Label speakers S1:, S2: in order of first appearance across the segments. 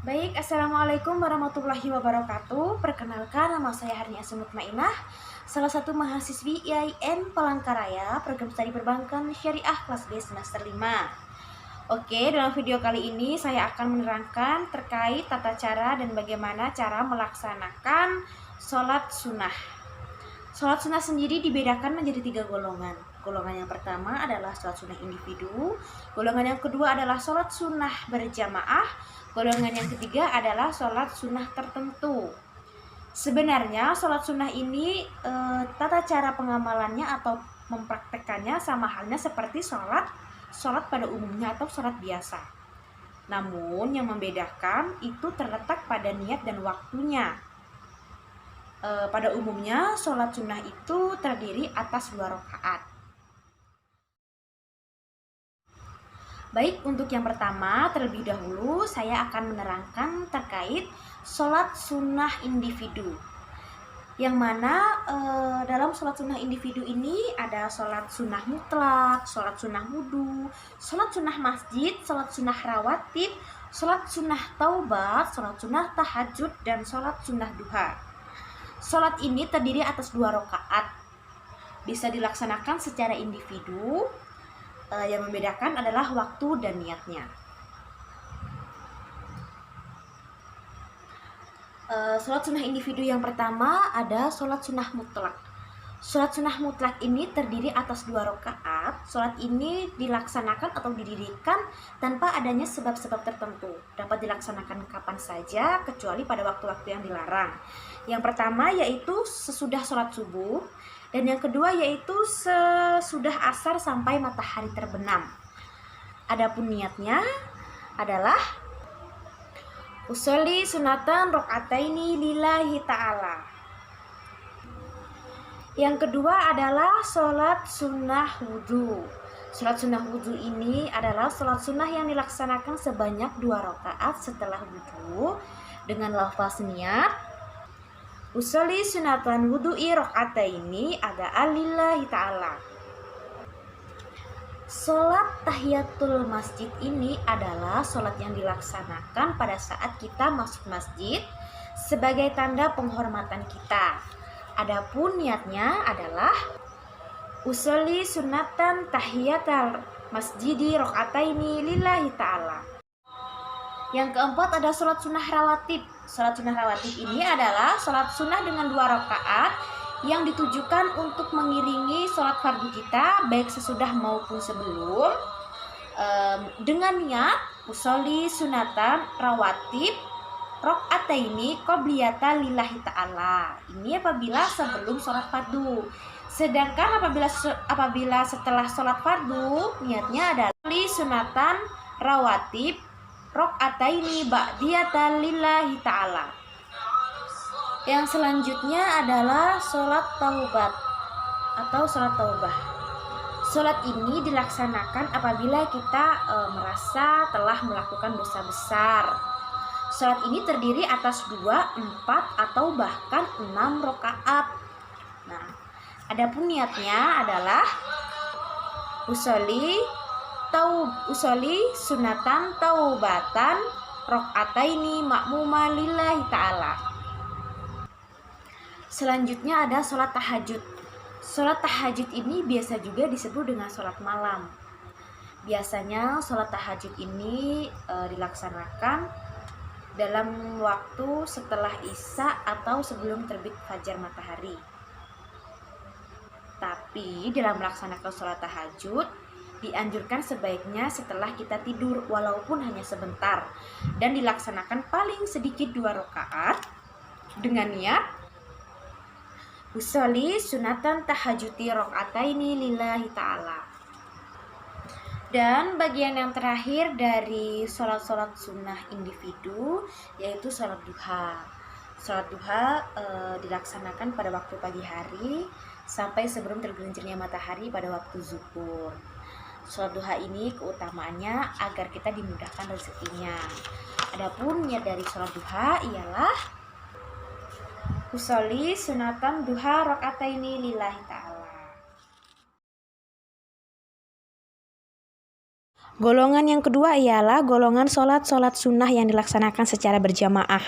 S1: Baik, Assalamualaikum warahmatullahi wabarakatuh. Perkenalkan, nama saya Harni Asmut Mutmainah, salah satu mahasiswi IAIN Palangkaraya, program studi perbankan syariah kelas B semester 5. Oke, dalam video kali ini saya akan menerangkan terkait tata cara dan bagaimana cara melaksanakan sholat sunnah. Sholat sunnah sendiri dibedakan menjadi 3 golongan. Golongan yang pertama adalah sholat sunnah individu, golongan yang kedua adalah sholat sunnah berjamaah, golongan yang ketiga adalah sholat sunnah tertentu. Sebenarnya sholat sunnah ini tata cara pengamalannya atau mempraktekannya sama halnya seperti sholat pada umumnya atau sholat biasa. Namun yang membedakan itu terletak pada niat dan waktunya. Pada umumnya sholat sunnah itu terdiri atas 2 rakaat. Baik, untuk yang pertama terlebih dahulu saya akan menerangkan terkait sholat sunnah individu. Yang mana dalam sholat sunnah individu ini ada sholat sunnah mutlak, sholat sunnah wudhu, sholat sunnah masjid, sholat sunnah rawatib, sholat sunnah taubat, sholat sunnah tahajud, dan sholat sunnah duha. Sholat ini terdiri atas 2 rakaat, bisa dilaksanakan secara individu. Yang membedakan adalah waktu dan niatnya. Sholat sunnah individu yang pertama ada sholat sunnah mutlak. Sholat sunnah mutlak ini terdiri atas 2 rakaat. Sholat ini dilaksanakan atau didirikan tanpa adanya sebab-sebab tertentu. Dapat dilaksanakan kapan saja kecuali pada waktu-waktu yang dilarang. Yang pertama yaitu sesudah sholat subuh. Dan yang kedua yaitu sesudah asar sampai matahari terbenam. Adapun niatnya adalah usolli sunatan rokataini lillahi ta'ala. Yang kedua adalah sholat sunnah wudhu. Sholat sunnah wudhu ini adalah sholat sunnah yang dilaksanakan sebanyak 2 rakaat setelah wudhu dengan lafaz niat usolli sunatan wudhu'i rokataini ada lillahi ta'ala. Sholat tahiyatul masjid ini adalah sholat yang dilaksanakan pada saat kita masuk masjid sebagai tanda penghormatan kita. Adapun niatnya adalah usolli sunatan tahiyatul masjidi rokataini lillahi ta'ala. Yang keempat ada sholat sunnah rawatib. Sholat sunnah rawatib ini adalah sholat sunnah dengan 2 rakaat yang ditujukan untuk mengiringi sholat fardu kita baik sesudah maupun sebelum, dengan niat usolli sunatan rawatib rokataini qobliyata lillahi ta'ala. Ini apabila sebelum sholat fardu. Sedangkan apabila setelah sholat fardu, niatnya adalah sunatan rawatib rokataini ba'diyatan lillahi ta'ala. Yang selanjutnya adalah sholat taubat atau sholat taubah. Sholat ini dilaksanakan apabila kita merasa telah melakukan dosa besar. Sholat ini terdiri atas 2, 4, atau bahkan 6 rakaat. Nah, adapun niatnya adalah usolli sunatan taubatan rokataini ma'muma lillahi ta'ala. Selanjutnya ada sholat tahajud. Sholat tahajud ini biasa juga disebut dengan sholat malam. Biasanya sholat tahajud ini dilaksanakan dalam waktu setelah isya atau sebelum terbit fajar matahari. Tapi dalam melaksanakan sholat tahajud dianjurkan sebaiknya setelah kita tidur walaupun hanya sebentar, dan dilaksanakan paling sedikit 2 rakaat dengan niat usolli sunatan tahajuti rokataini lillahi ta'ala. Dan bagian yang terakhir dari sholat-sholat sunnah individu yaitu sholat duha. Sholat duha dilaksanakan pada waktu pagi hari sampai sebelum tergelincirnya matahari pada waktu zuhur. Sholat duha ini keutamaannya agar kita dimudahkan rezekinya. Adapun niat dari sholat duha ialah usolli sunatan duha rokataini lillahi ta'ala. Golongan yang kedua ialah golongan sholat sunnah yang dilaksanakan secara berjamaah.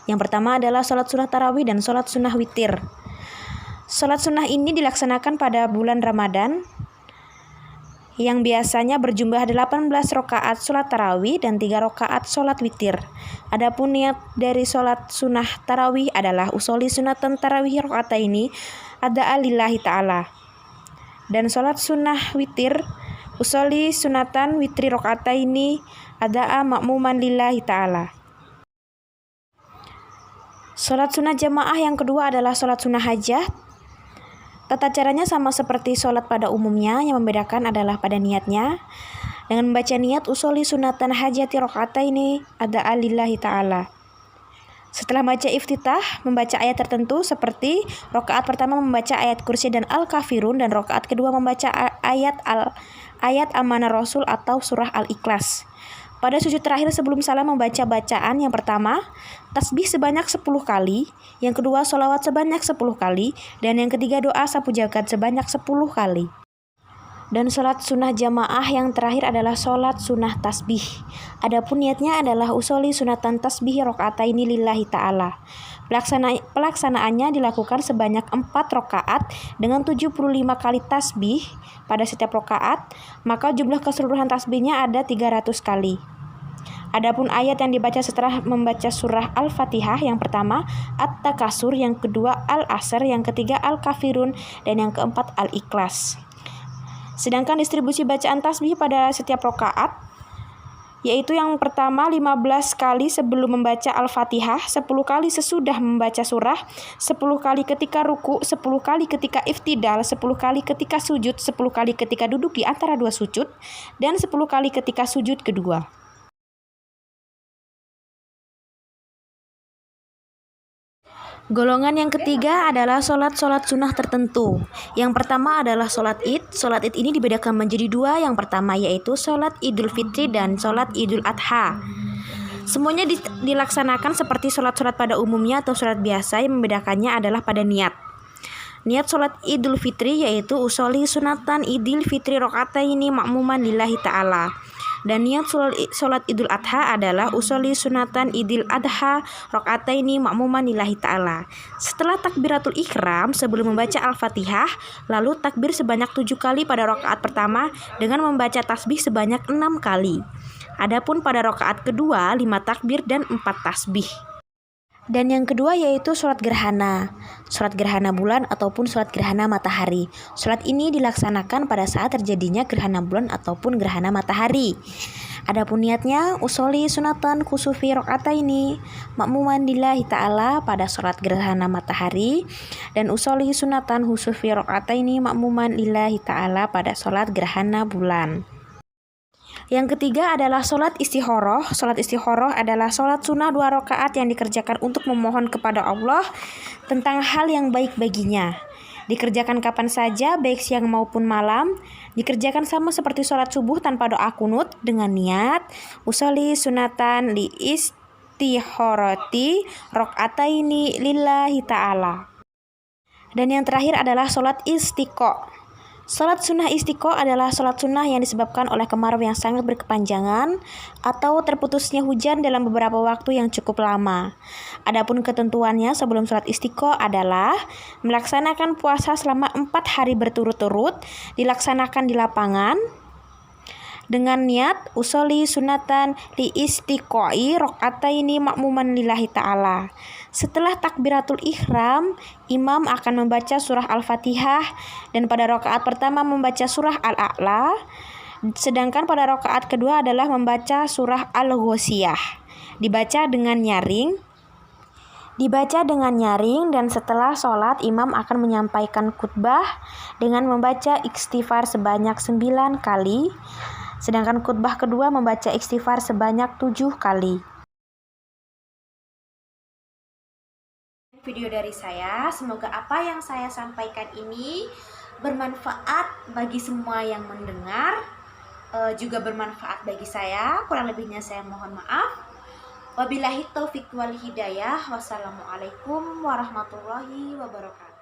S1: Yang pertama adalah sholat sunnah tarawih dan sholat sunnah witir. Sholat sunnah ini dilaksanakan pada bulan Ramadan yang biasanya berjumlah 18 rakaat sholat tarawih dan 3 rakaat sholat witir. Adapun niat dari sholat sunnah tarawih adalah usoli sunatan tarawih rakaataini ada lillahi ta'ala. Dan sholat sunnah witir usoli sunatan witri rakaataini ada makmuman lillahi ta'ala. Sholat sunnah jamaah yang kedua adalah sholat sunnah hajat. Tata caranya sama seperti sholat pada umumnya, yang membedakan adalah pada niatnya. Dengan membaca niat usoli sunatan hajati rakaataini ada lillahi ta'ala. Setelah baca iftitah, membaca ayat tertentu seperti rakaat pertama membaca ayat kursi dan al-kafirun, dan rakaat kedua membaca ayat amanah rasul atau surah al-ikhlas. Pada sujud terakhir sebelum salam membaca bacaan yang pertama, tasbih sebanyak 10 kali, yang kedua sholawat sebanyak 10 kali, dan yang ketiga doa sapu jagat sebanyak 10 kali. Dan sholat sunnah jamaah yang terakhir adalah sholat sunnah tasbih. Adapun niatnya adalah usoli sunatan tasbih rakaataini lillahi ta'ala. Pelaksanaannya dilakukan sebanyak 4 rakaat dengan 75 kali tasbih pada setiap rakaat, maka jumlah keseluruhan tasbihnya ada 300 kali. Adapun ayat yang dibaca setelah membaca surah Al-Fatihah, yang pertama At-Takasur, yang kedua Al-Asr, yang ketiga Al-Kafirun, dan yang keempat Al-Ikhlas. Sedangkan distribusi bacaan tasbih pada setiap rakaat yaitu yang pertama 15 kali sebelum membaca Al-Fatihah, 10 kali sesudah membaca surah, 10 kali ketika ruku, 10 kali ketika iftidal, 10 kali ketika sujud, 10 kali ketika duduk di antara dua sujud, dan 10 kali ketika sujud kedua. Golongan yang ketiga adalah sholat sunnah tertentu. Yang pertama adalah sholat id. Sholat id ini dibedakan menjadi dua. Yang pertama yaitu sholat idul fitri dan sholat idul adha. Semuanya dilaksanakan seperti sholat-sholat pada umumnya atau sholat biasa. Yang membedakannya adalah pada niat. Niat sholat idul fitri yaitu usoli sunatan idul fitri rakaataini makmuman lillahi ta'ala. Dan niat sholat idul adha adalah usoli sunatan idul adha rakaataini makmuman lillahi ta'ala. Setelah takbiratul ihram sebelum membaca al-fatihah, lalu takbir sebanyak 7 kali pada rakaat pertama dengan membaca tasbih sebanyak 6 kali. Adapun pada rakaat kedua 5 takbir dan 4 tasbih. Dan yang kedua yaitu sholat gerhana. Sholat gerhana bulan ataupun sholat gerhana matahari. Sholat ini dilaksanakan pada saat terjadinya gerhana bulan ataupun gerhana matahari. Adapun niatnya usoli sunatan kusufi rakaataini makmuman lillahi ta'ala pada sholat gerhana matahari, dan usoli sunatan kusufi rakaataini makmuman lillahi ta'ala pada sholat gerhana bulan. Yang ketiga adalah sholat istikharah. Sholat istikharah adalah sholat sunnah 2 rakaat yang dikerjakan untuk memohon kepada Allah tentang hal yang baik baginya. Dikerjakan kapan saja, baik siang maupun malam. Dikerjakan sama seperti sholat subuh tanpa doa kunut, dengan niat usoli sunatan li istikharati rakaataini lillahi ta'ala. Dan yang terakhir adalah sholat istiqo. Sholat sunnah istiqo adalah sholat sunnah yang disebabkan oleh kemarau yang sangat berkepanjangan atau terputusnya hujan dalam beberapa waktu yang cukup lama. Adapun ketentuannya sebelum sholat istiqo adalah melaksanakan puasa selama 4 hari berturut-turut, dilaksanakan di lapangan dengan niat usoli sunatan li istiqoi rakaataini makmuman lillahi ta'ala. Setelah takbiratul ihram, imam akan membaca surah Al-Fatihah dan pada rakaat pertama membaca surah Al-A'la, sedangkan pada rakaat kedua adalah membaca surah Al-Ghoshiyah. Dibaca dengan nyaring dan setelah sholat imam akan menyampaikan khutbah dengan membaca istighfar sebanyak 9 kali, sedangkan khutbah kedua membaca istighfar sebanyak 7 kali. Video dari saya, semoga apa yang saya sampaikan ini bermanfaat bagi semua yang mendengar, juga bermanfaat bagi saya. Kurang lebihnya saya mohon maaf. Wabillahi taufiq wal hidayah. Wassalamualaikum warahmatullahi wabarakatuh.